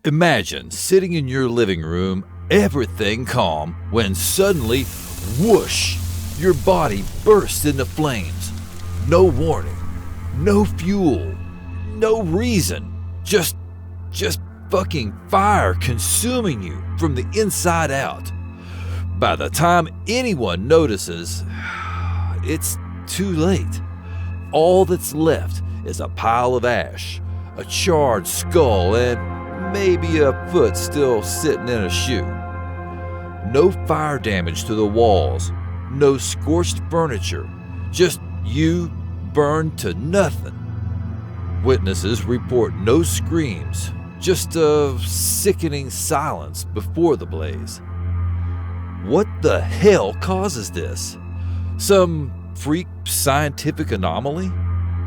Imagine sitting in your living room, everything calm, when suddenly, whoosh, your body bursts into flames. No warning, no fuel, no reason, just fucking fire consuming you from the inside out. By the time anyone notices, it's too late. All that's left is a pile of ash, a charred skull, and maybe a foot still sitting in a shoe. No fire damage to the walls, no scorched furniture, just you burned to nothing. Witnesses report no screams, just a sickening silence before the blaze. What the hell causes this? Some freak scientific anomaly?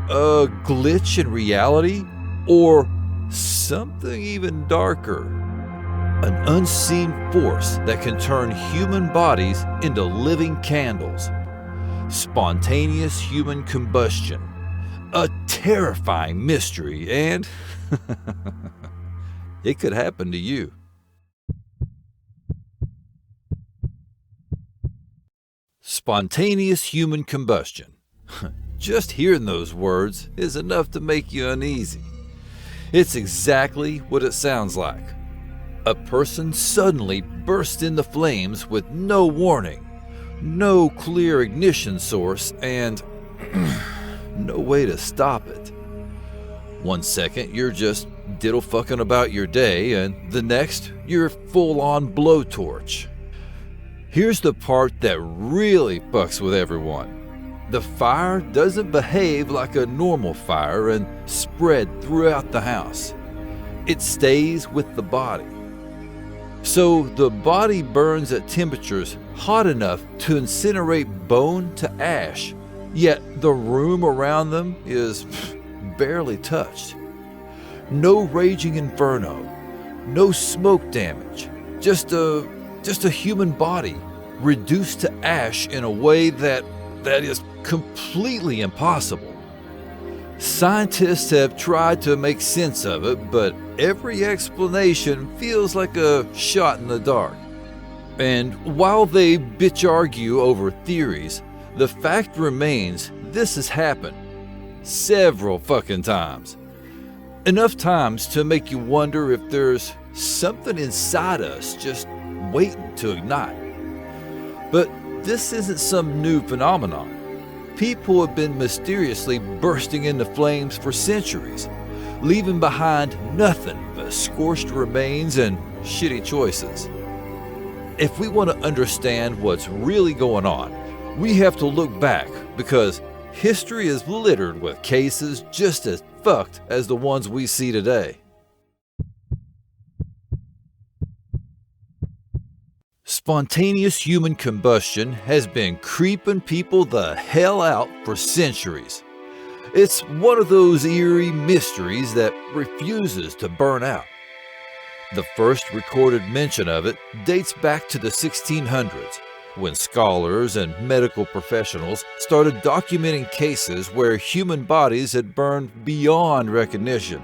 A glitch in reality? Or something even darker? An unseen force that can turn human bodies into living candles. Spontaneous human combustion. A terrifying mystery, and it could happen to you. Spontaneous human combustion. Just hearing those words is enough to make you uneasy. It's exactly what it sounds like. A person suddenly bursts into flames with no warning, no clear ignition source, and no way to stop it. 1 second, you're just diddle fucking about your day, and the next, you're full-on blowtorch. Here's the part that really fucks with everyone. The fire doesn't behave like a normal fire and spread throughout the house. It stays with the body. So the body burns at temperatures hot enough to incinerate bone to ash, yet the room around them is barely touched. No raging inferno, no smoke damage, just a human body reduced to ash in a way that is completely impossible. Scientists have tried to make sense of it, but every explanation feels like a shot in the dark. And while they bitch argue over theories, the fact remains this has happened several fucking times. Enough times to make you wonder if there's something inside us just waiting to ignite. But this isn't some new phenomenon. People have been mysteriously bursting into flames for centuries, leaving behind nothing but scorched remains and shitty choices. If we want to understand what's really going on, we have to look back, because history is littered with cases just as fucked as the ones we see today. Spontaneous human combustion has been creeping people the hell out for centuries. It's one of those eerie mysteries that refuses to burn out. The first recorded mention of it dates back to the 1600s, when scholars and medical professionals started documenting cases where human bodies had burned beyond recognition,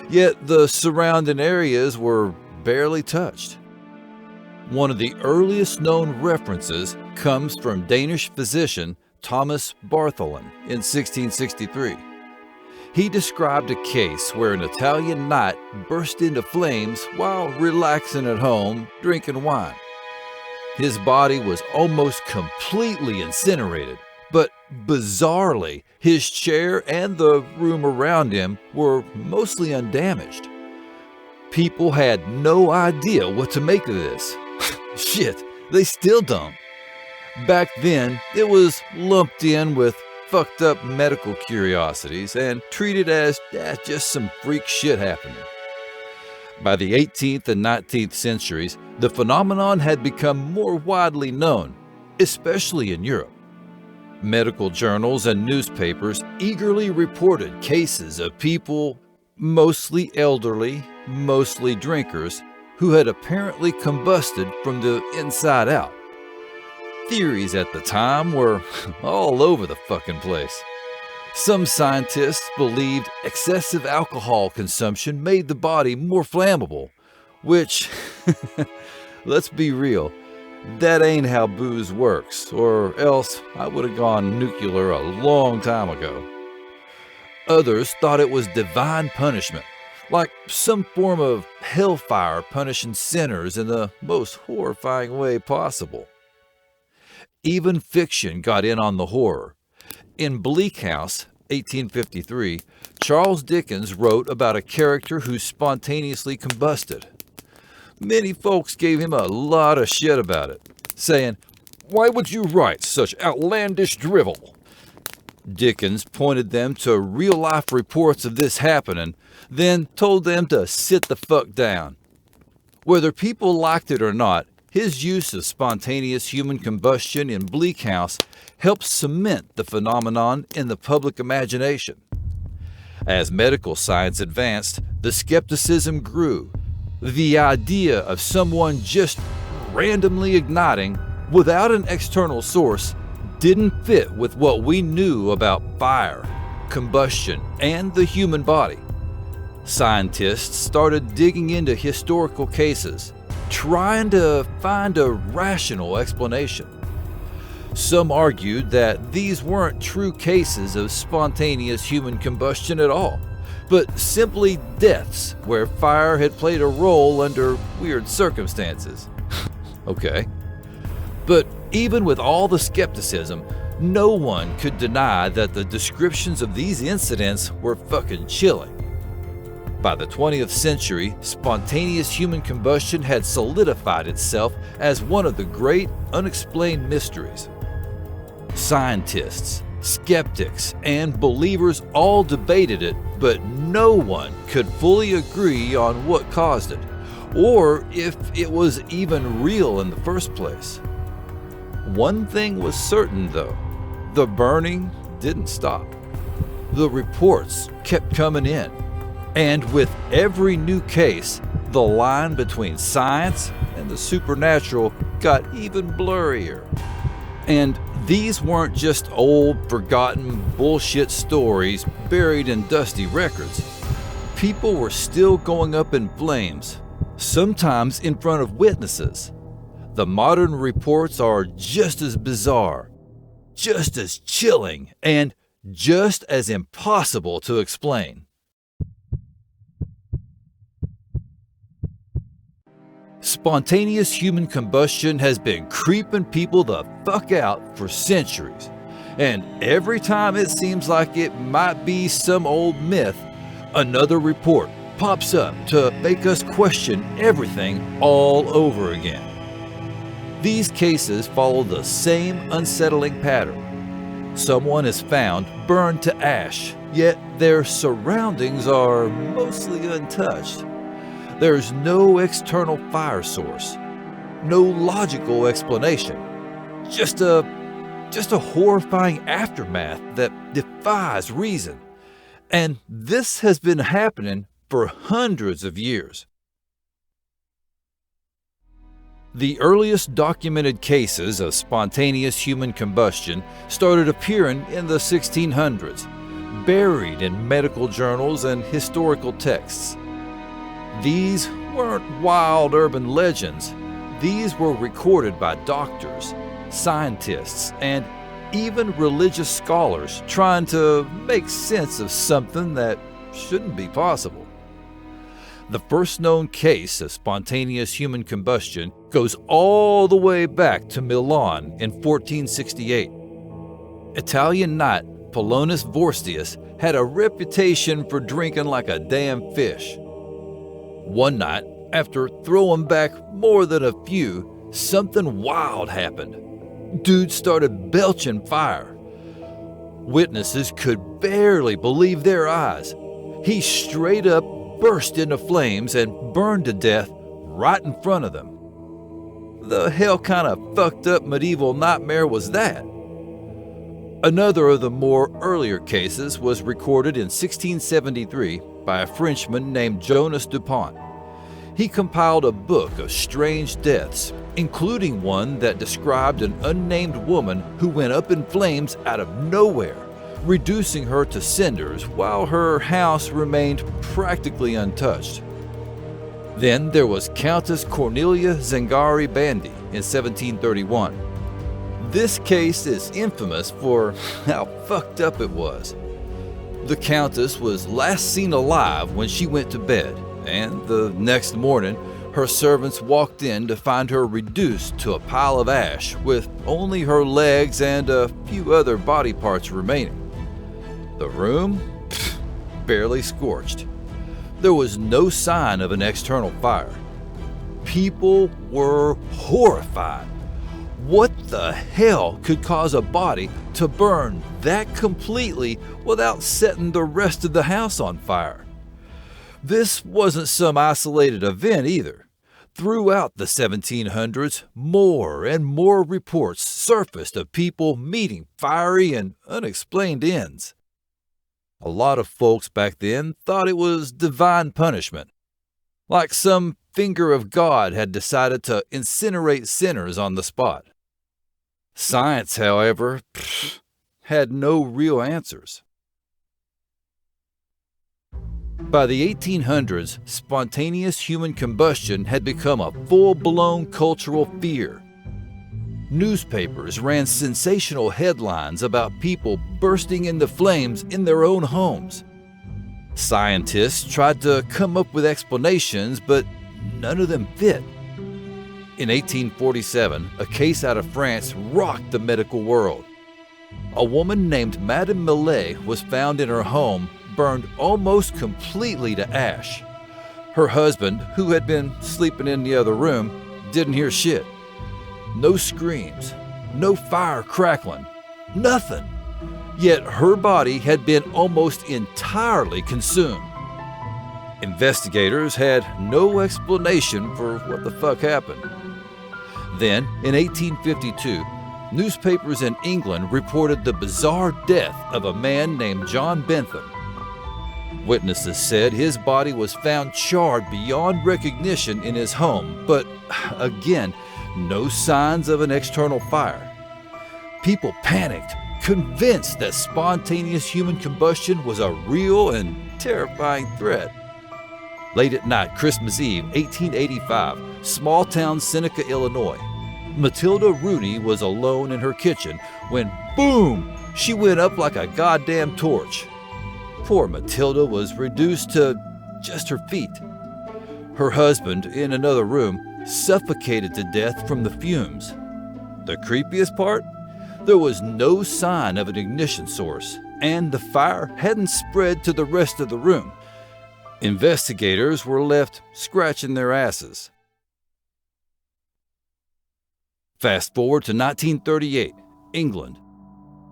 yet the surrounding areas were barely touched. One of the earliest known references comes from Danish physician Thomas Bartholin in 1663. He described a case where an Italian knight burst into flames while relaxing at home drinking wine. His body was almost completely incinerated, but bizarrely, his chair and the room around him were mostly undamaged. People had no idea what to make of this. Shit, they still don't. Back then, it was lumped in with fucked up medical curiosities and treated as just some freak shit happening. By the 18th and 19th centuries, the phenomenon had become more widely known, especially in Europe. Medical journals and newspapers eagerly reported cases of people, mostly elderly, mostly drinkers, who had apparently combusted from the inside out. Theories at the time were all over the fucking place. Some scientists believed excessive alcohol consumption made the body more flammable, Which, let's be real, that ain't how booze works, or else I would have gone nuclear a long time ago. Others thought it was divine punishment, like some form of hellfire punishing sinners in the most horrifying way possible. Even fiction got in on the horror. In Bleak House, 1853, Charles Dickens wrote about a character who spontaneously combusted. Many folks gave him a lot of shit about it, saying, "Why would you write such outlandish drivel?" Dickens pointed them to real-life reports of this happening, then told them to sit the fuck down. Whether people liked it or not, his use of spontaneous human combustion in Bleak House helped cement the phenomenon in the public imagination. As medical science advanced, the skepticism grew. The idea of someone just randomly igniting without an external source didn't fit with what we knew about fire, combustion, and the human body. Scientists started digging into historical cases, trying to find a rational explanation. Some argued that these weren't true cases of spontaneous human combustion at all, but simply deaths where fire had played a role under weird circumstances. Okay. But even with all the skepticism, no one could deny that the descriptions of these incidents were fucking chilling. By the 20th century, spontaneous human combustion had solidified itself as one of the great unexplained mysteries. Scientists, skeptics, and believers all debated it, but no one could fully agree on what caused it, or if it was even real in the first place. One thing was certain, though. The burning didn't stop. The reports kept coming in. And with every new case, the line between science and the supernatural got even blurrier. And these weren't just old, forgotten bullshit stories buried in dusty records. People were still going up in flames, sometimes in front of witnesses. The modern reports are just as bizarre, just as chilling, and just as impossible to explain. Spontaneous human combustion has been creeping people the fuck out for centuries, and every time it seems like it might be some old myth, another report pops up to make us question everything all over again. These cases follow the same unsettling pattern. Someone is found burned to ash, yet their surroundings are mostly untouched. There's no external fire source, no logical explanation, just a horrifying aftermath that defies reason. And this has been happening for hundreds of years. The earliest documented cases of spontaneous human combustion started appearing in the 1600s, buried in medical journals and historical texts. These weren't wild urban legends. These were recorded by doctors, scientists, and even religious scholars trying to make sense of something that shouldn't be possible. The first known case of spontaneous human combustion goes all the way back to Milan in 1468. Italian knight Polonius Vorstius had a reputation for drinking like a damn fish. One night, after throwing back more than a few, something wild happened. Dude started belching fire. Witnesses could barely believe their eyes. He straight up burst into flames and burned to death right in front of them. The hell kind of fucked up medieval nightmare was that? Another of the more earlier cases was recorded in 1673 by a Frenchman named Jonas Dupont. He compiled a book of strange deaths, including one that described an unnamed woman who went up in flames out of nowhere, reducing her to cinders while her house remained practically untouched. Then there was Countess Cornelia Zangari Bandy in 1731. This case is infamous for how fucked up it was. The Countess was last seen alive when she went to bed, and the next morning, her servants walked in to find her reduced to a pile of ash with only her legs and a few other body parts remaining. The room? Barely scorched. There was no sign of an external fire. People were horrified. What the hell could cause a body to burn that completely without setting the rest of the house on fire? This wasn't some isolated event either. Throughout the 1700s, more and more reports surfaced of people meeting fiery and unexplained ends. A lot of folks back then thought it was divine punishment, like some finger of God had decided to incinerate sinners on the spot. Science, however, had no real answers. By the 1800s, spontaneous human combustion had become a full-blown cultural fear. Newspapers ran sensational headlines about people bursting into flames in their own homes. Scientists tried to come up with explanations, but none of them fit. In 1847, a case out of France rocked the medical world. A woman named Madame Millet was found in her home, burned almost completely to ash. Her husband, who had been sleeping in the other room, didn't hear shit. No screams, no fire crackling, nothing. Yet her body had been almost entirely consumed. Investigators had no explanation for what the fuck happened. Then, in 1852, newspapers in England reported the bizarre death of a man named John Bentham. Witnesses said his body was found charred beyond recognition in his home, but again, no signs of an external fire. People panicked, convinced that spontaneous human combustion was a real and terrifying threat. Late at night, Christmas Eve, 1885, small-town Seneca, Illinois. Matilda Rooney was alone in her kitchen when, boom, she went up like a goddamn torch. Poor Matilda was reduced to just her feet. Her husband, in another room, suffocated to death from the fumes. The creepiest part? There was no sign of an ignition source, and the fire hadn't spread to the rest of the room. Investigators were left scratching their asses. Fast forward to 1938, England.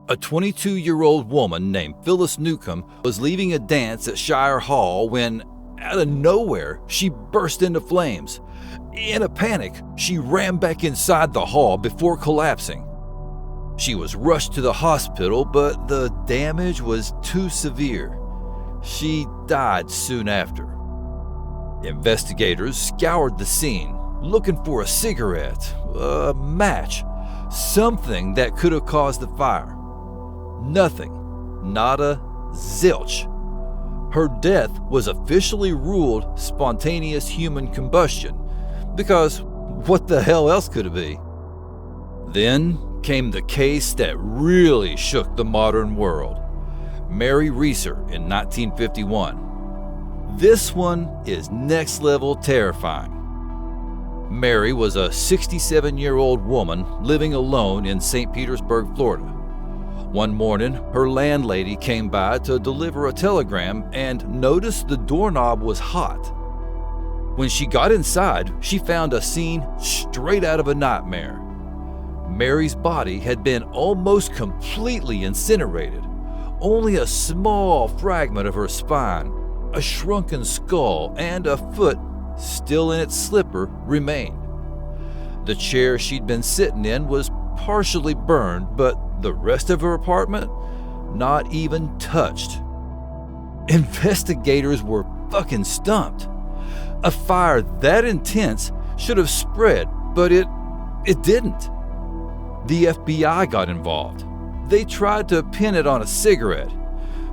A 22-year-old woman named Phyllis Newcomb was leaving a dance at Shire Hall when, out of nowhere, she burst into flames. In a panic, she ran back inside the hall before collapsing. She was rushed to the hospital, but the damage was too severe. She died soon after. Investigators scoured the scene, looking for a cigarette, a match, something that could have caused the fire. Nothing. Nada. Zilch. Her death was officially ruled spontaneous human combustion, because what the hell else could it be? Then came the case that really shook the modern world. Mary Reeser in 1951. This one is next level terrifying. Mary was a 67-year-old woman living alone in St. Petersburg, Florida. One morning, her landlady came by to deliver a telegram and noticed the doorknob was hot. When she got inside, she found a scene straight out of a nightmare. Mary's body had been almost completely incinerated. Only a small fragment of her spine, a shrunken skull, and a foot still in its slipper remained. The chair she'd been sitting in was partially burned, but the rest of her apartment, not even touched. Investigators were fucking stumped. A fire that intense should have spread, but it didn't. The FBI got involved. They tried to pin it on a cigarette.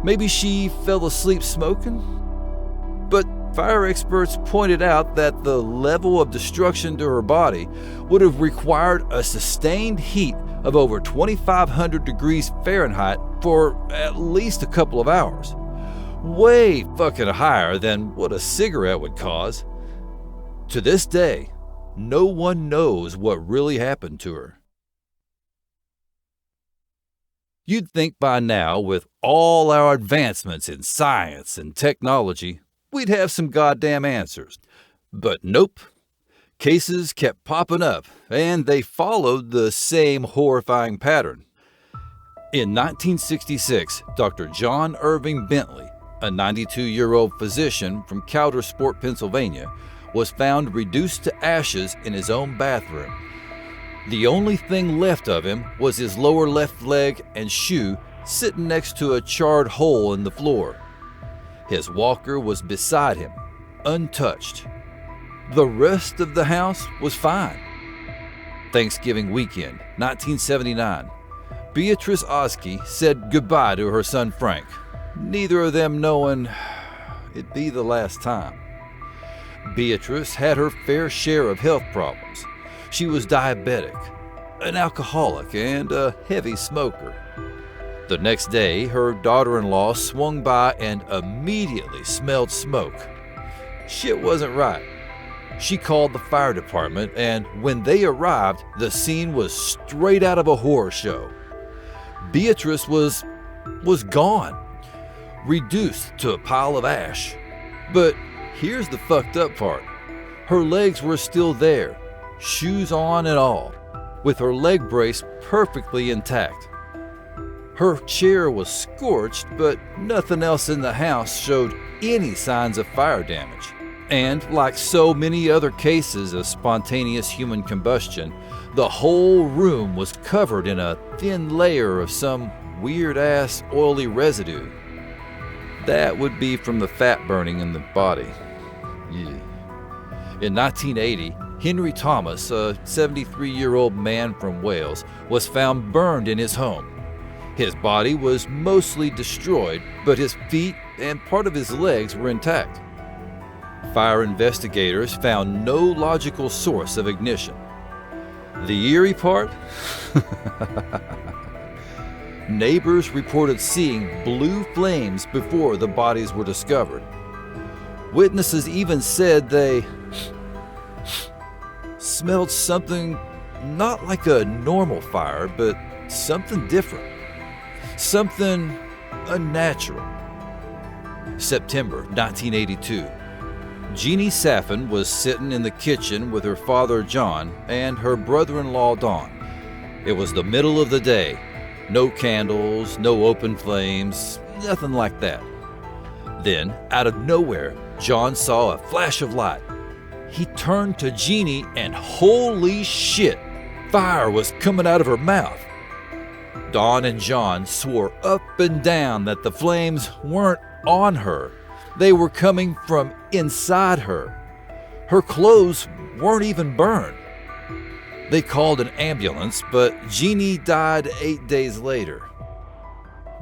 Maybe she fell asleep smoking? But fire experts pointed out that the level of destruction to her body would have required a sustained heat of over 2,500 degrees Fahrenheit for at least a couple of hours. Way fucking higher than what a cigarette would cause. To this day, no one knows what really happened to her. You'd think by now, with all our advancements in science and technology, we'd have some goddamn answers. But nope. Cases kept popping up, and they followed the same horrifying pattern. In 1966, Dr. John Irving Bentley, a 92-year-old physician from Coudersport, Pennsylvania, was found reduced to ashes in his own bathroom. The only thing left of him was his lower left leg and shoe sitting next to a charred hole in the floor. His walker was beside him, untouched. The rest of the house was fine. Thanksgiving weekend, 1979. Beatrice Oski said goodbye to her son Frank, neither of them knowing it'd be the last time. Beatrice had her fair share of health problems. She was diabetic, an alcoholic, and a heavy smoker. The next day, her daughter-in-law swung by and immediately smelled smoke. Shit wasn't right. She called the fire department, and when they arrived, the scene was straight out of a horror show. Beatrice was gone, reduced to a pile of ash. But here's the fucked up part. Her legs were still there, shoes on and all, with her leg brace perfectly intact. Her chair was scorched, but nothing else in the house showed any signs of fire damage. And like so many other cases of spontaneous human combustion, the whole room was covered in a thin layer of some weird-ass oily residue. That would be from the fat burning in the body. Yeah. In 1980, Henry Thomas, a 73-year-old man from Wales, was found burned in his home. His body was mostly destroyed, but his feet and part of his legs were intact. Fire investigators found no logical source of ignition. The eerie part? Neighbors reported seeing blue flames before the bodies were discovered. Witnesses even said they smelled something not like a normal fire, but something different. Something unnatural. September 1982. Jeannie Saffin was sitting in the kitchen with her father John and her brother-in-law Don. It was the middle of the day. No candles, no open flames, nothing like that. Then, out of nowhere, John saw a flash of light. He turned to Jeannie and holy shit, fire was coming out of her mouth. Don and John swore up and down that the flames weren't on her. They were coming from inside her. Her clothes weren't even burned. They called an ambulance, but Jeannie died 8 days later.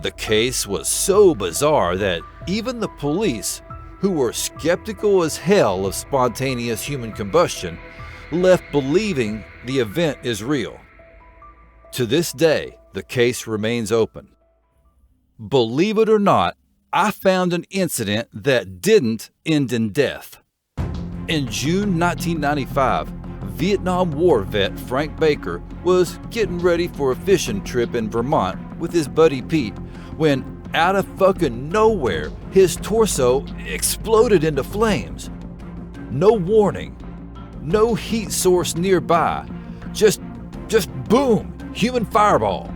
The case was so bizarre that even the police, who were skeptical as hell of spontaneous human combustion, left believing the event is real. To this day, the case remains open. Believe it or not, I found an incident that didn't end in death. In June 1995, Vietnam War vet Frank Baker was getting ready for a fishing trip in Vermont with his buddy Pete when, out of fucking nowhere, his torso exploded into flames. No warning, no heat source nearby, just boom, human fireball.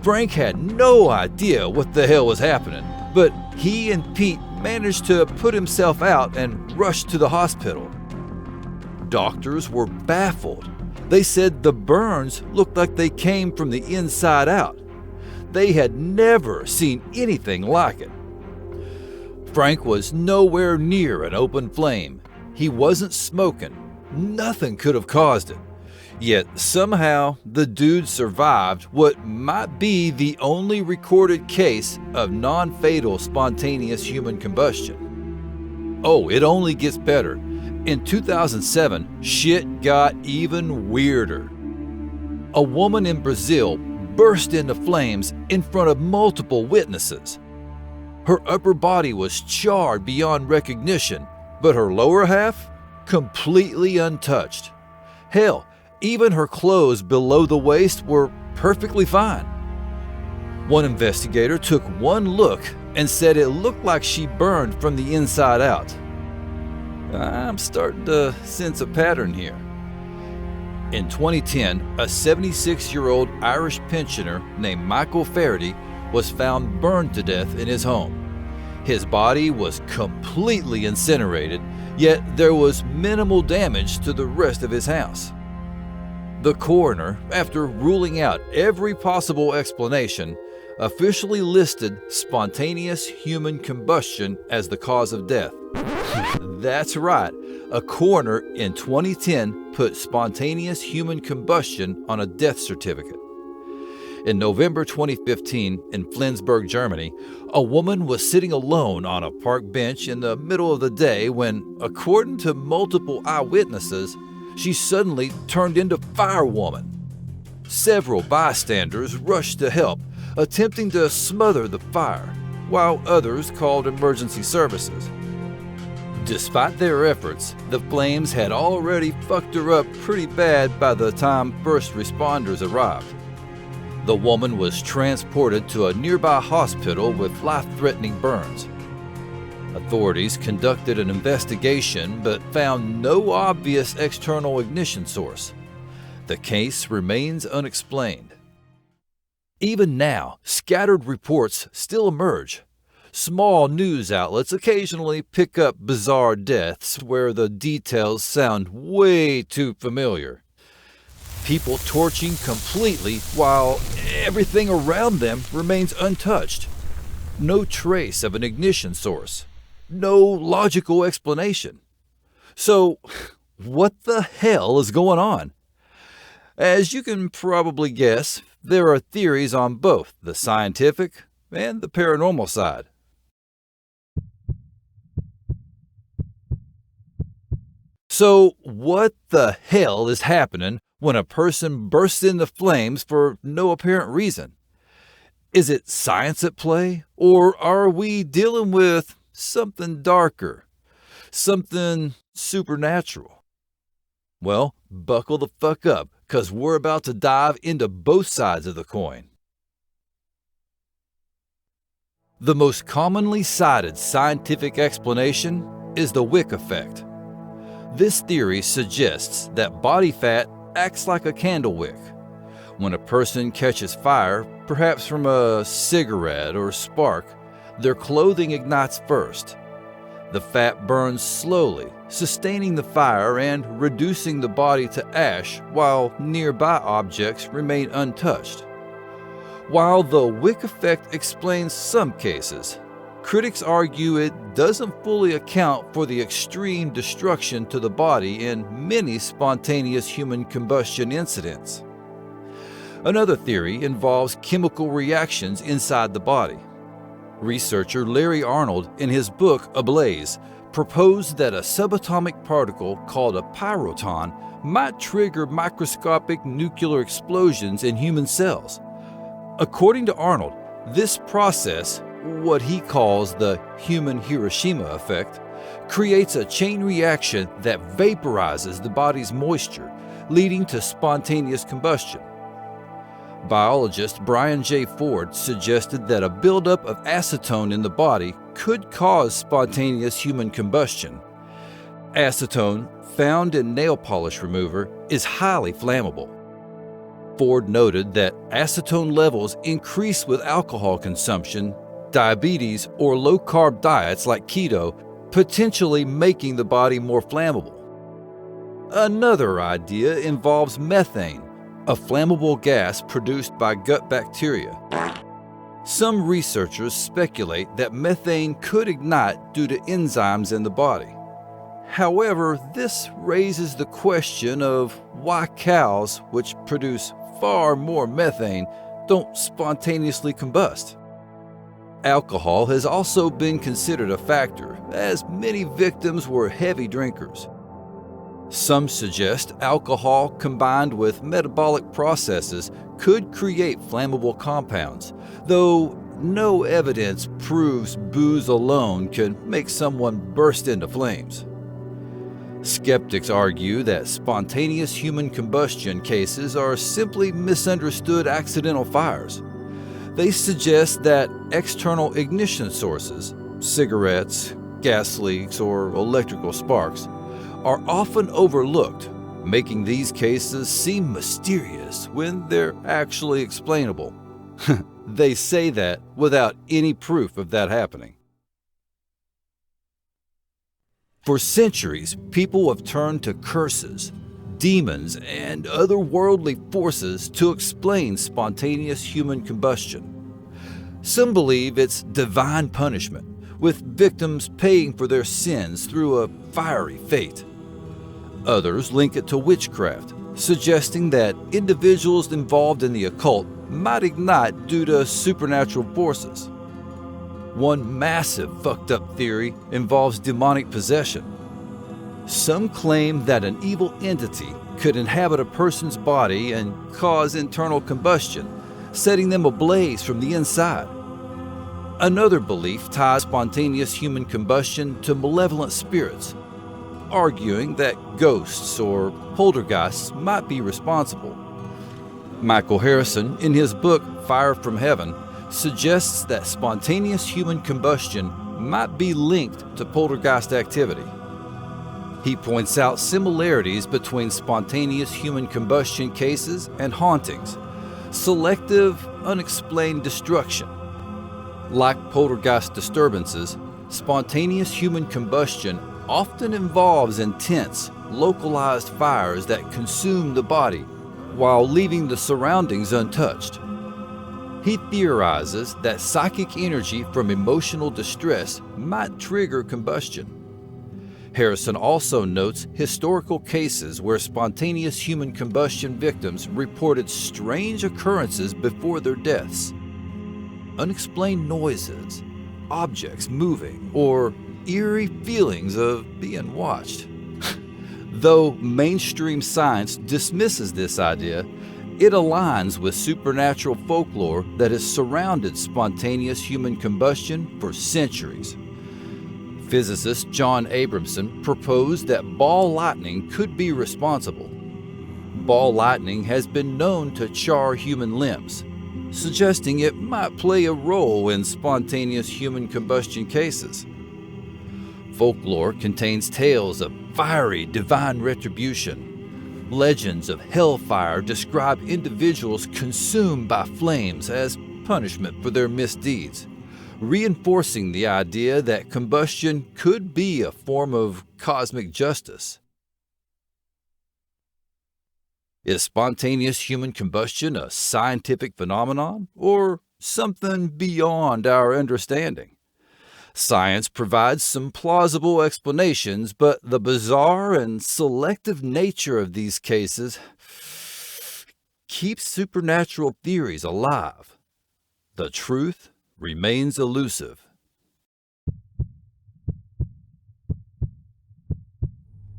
Frank had no idea what the hell was happening, but he and Pete managed to put himself out and rushed to the hospital. Doctors were baffled. They said the burns looked like they came from the inside out. They had never seen anything like it. Frank was nowhere near an open flame. He wasn't smoking. Nothing could have caused it. Yet somehow the dude survived what might be the only recorded case of non-fatal spontaneous human combustion. Oh, it only gets better. In 2007, shit got even weirder. A woman in Brazil burst into flames in front of multiple witnesses. Her upper body was charred beyond recognition, but her lower half completely untouched. Hell, even her clothes below the waist were perfectly fine. One investigator took one look and said it looked like she burned from the inside out. I'm starting to sense a pattern here. In 2010, a 76-year-old Irish pensioner named Michael Faraday was found burned to death in his home. His body was completely incinerated, yet there was minimal damage to the rest of his house. The coroner, after ruling out every possible explanation, officially listed spontaneous human combustion as the cause of death. That's right, a coroner in 2010 put spontaneous human combustion on a death certificate. In November 2015, in Flensburg, Germany, a woman was sitting alone on a park bench in the middle of the day when, according to multiple eyewitnesses, she suddenly turned into Firewoman. Several bystanders rushed to help, attempting to smother the fire, while others called emergency services. Despite their efforts, the flames had already fucked her up pretty bad by the time first responders arrived. The woman was transported to a nearby hospital with life-threatening burns. Authorities conducted an investigation but found no obvious external ignition source. The case remains unexplained. Even now, scattered reports still emerge. Small news outlets occasionally pick up bizarre deaths where the details sound way too familiar. People torching completely while everything around them remains untouched. No trace of an ignition source. No logical explanation. So, what the hell is going on? As you can probably guess, there are theories on both the scientific and the paranormal side. So, what the hell is happening when a person bursts into flames for no apparent reason? Is it science at play, or are we dealing with something darker, something supernatural? Well, buckle the fuck up, because we're about to dive into both sides of the coin. The most commonly cited scientific explanation is the wick effect. This theory suggests that body fat acts like a candle wick. When a person catches fire, perhaps from a cigarette or spark, their clothing ignites first. The fat burns slowly, sustaining the fire and reducing the body to ash while nearby objects remain untouched. While the wick effect explains some cases, critics argue it doesn't fully account for the extreme destruction to the body in many spontaneous human combustion incidents. Another theory involves chemical reactions inside the body. Researcher Larry Arnold, in his book Ablaze, proposed that a subatomic particle called a pyroton might trigger microscopic nuclear explosions in human cells. According to Arnold, this process, what he calls the human Hiroshima effect, creates a chain reaction that vaporizes the body's moisture, leading to spontaneous combustion. Biologist Brian J. Ford suggested that a buildup of acetone in the body could cause spontaneous human combustion. Acetone, found in nail polish remover, is highly flammable. Ford noted that acetone levels increase with alcohol consumption, diabetes, or low-carb diets like keto, potentially making the body more flammable. Another idea involves methane, a flammable gas produced by gut bacteria. Some researchers speculate that methane could ignite due to enzymes in the body. However, this raises the question of why cows, which produce far more methane, don't spontaneously combust. Alcohol has also been considered a factor, as many victims were heavy drinkers. Some suggest alcohol combined with metabolic processes could create flammable compounds, though no evidence proves booze alone can make someone burst into flames. Skeptics argue that spontaneous human combustion cases are simply misunderstood accidental fires. They suggest that external ignition sources, cigarettes, gas leaks, or electrical sparks, are often overlooked, making these cases seem mysterious when they're actually explainable. They say that without any proof of that happening. For centuries, people have turned to curses, demons, and otherworldly forces to explain spontaneous human combustion. Some believe it's divine punishment, with victims paying for their sins through a fiery fate. Others link it to witchcraft, suggesting that individuals involved in the occult might ignite due to supernatural forces. One massive fucked up theory involves demonic possession. Some claim that an evil entity could inhabit a person's body and cause internal combustion, setting them ablaze from the inside. Another belief ties spontaneous human combustion to malevolent spirits, arguing that ghosts or poltergeists might be responsible. Michael Harrison, in his book Fire from Heaven, suggests that spontaneous human combustion might be linked to poltergeist activity. He points out similarities between spontaneous human combustion cases and hauntings, selective, unexplained destruction. Like poltergeist disturbances, spontaneous human combustion often involves intense, localized fires that consume the body while leaving the surroundings untouched. He theorizes that psychic energy from emotional distress might trigger combustion. Harrison also notes historical cases where spontaneous human combustion victims reported strange occurrences before their deaths. Unexplained noises, objects moving, or eerie feelings of being watched. Though mainstream science dismisses this idea, it aligns with supernatural folklore that has surrounded spontaneous human combustion for centuries. Physicist John Abramson proposed that ball lightning could be responsible. Ball lightning has been known to char human limbs, suggesting it might play a role in spontaneous human combustion cases. Folklore contains tales of fiery divine retribution. Legends of hellfire describe individuals consumed by flames as punishment for their misdeeds, reinforcing the idea that combustion could be a form of cosmic justice. Is spontaneous human combustion a scientific phenomenon or something beyond our understanding? Science provides some plausible explanations, but the bizarre and selective nature of these cases keeps supernatural theories alive. The truth remains elusive.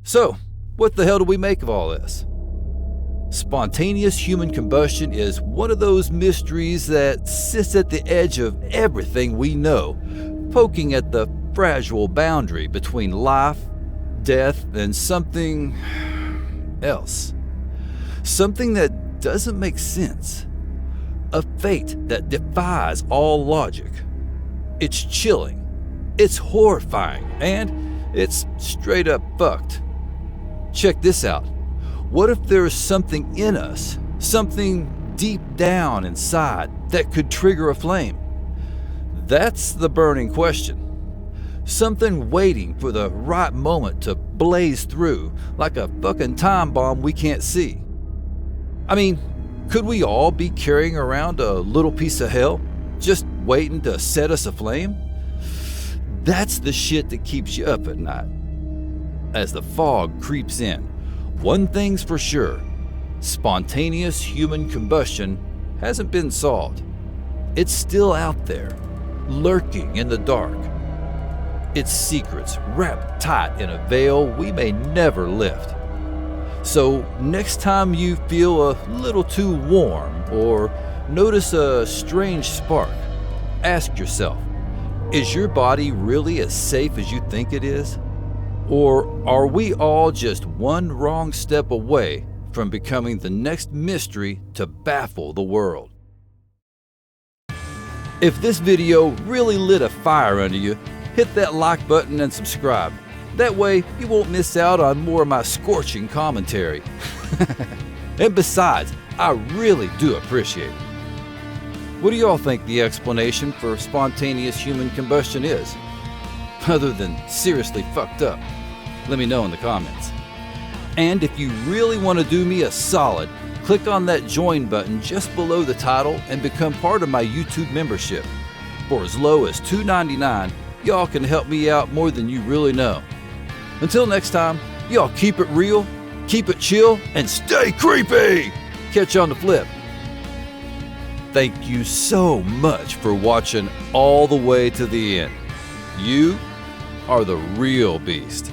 So, what the hell do we make of all this? Spontaneous human combustion is one of those mysteries that sits at the edge of everything we know, poking at the fragile boundary between life, death, and something else. Something that doesn't make sense. A fate that defies all logic. It's chilling, it's horrifying, and it's straight up fucked. Check this out. What if there's something in us, something deep down inside that could trigger a flame? That's the burning question. Something waiting for the right moment to blaze through like a fucking time bomb we can't see. I mean, could we all be carrying around a little piece of hell, just waiting to set us aflame? That's the shit that keeps you up at night. As the fog creeps in, one thing's for sure, spontaneous human combustion hasn't been solved. It's still out there, lurking in the dark. Its secrets wrapped tight in a veil we may never lift. So next time you feel a little too warm or notice a strange spark, ask yourself, is your body really as safe as you think it is? Or are we all just one wrong step away from becoming the next mystery to baffle the world? If this video really lit a fire under you, hit that like button and subscribe. That way you won't miss out on more of my scorching commentary. And besides, I really do appreciate it. What do y'all think the explanation for spontaneous human combustion is? Other than seriously fucked up? Let me know in the comments. And if you really want to do me a solid, click on that join button just below the title and become part of my YouTube membership. For as low as $2.99, y'all can help me out more than you really know. Until next time, y'all keep it real, keep it chill, and stay creepy! Catch you on the flip. Thank you so much for watching all the way to the end. You are the real beast.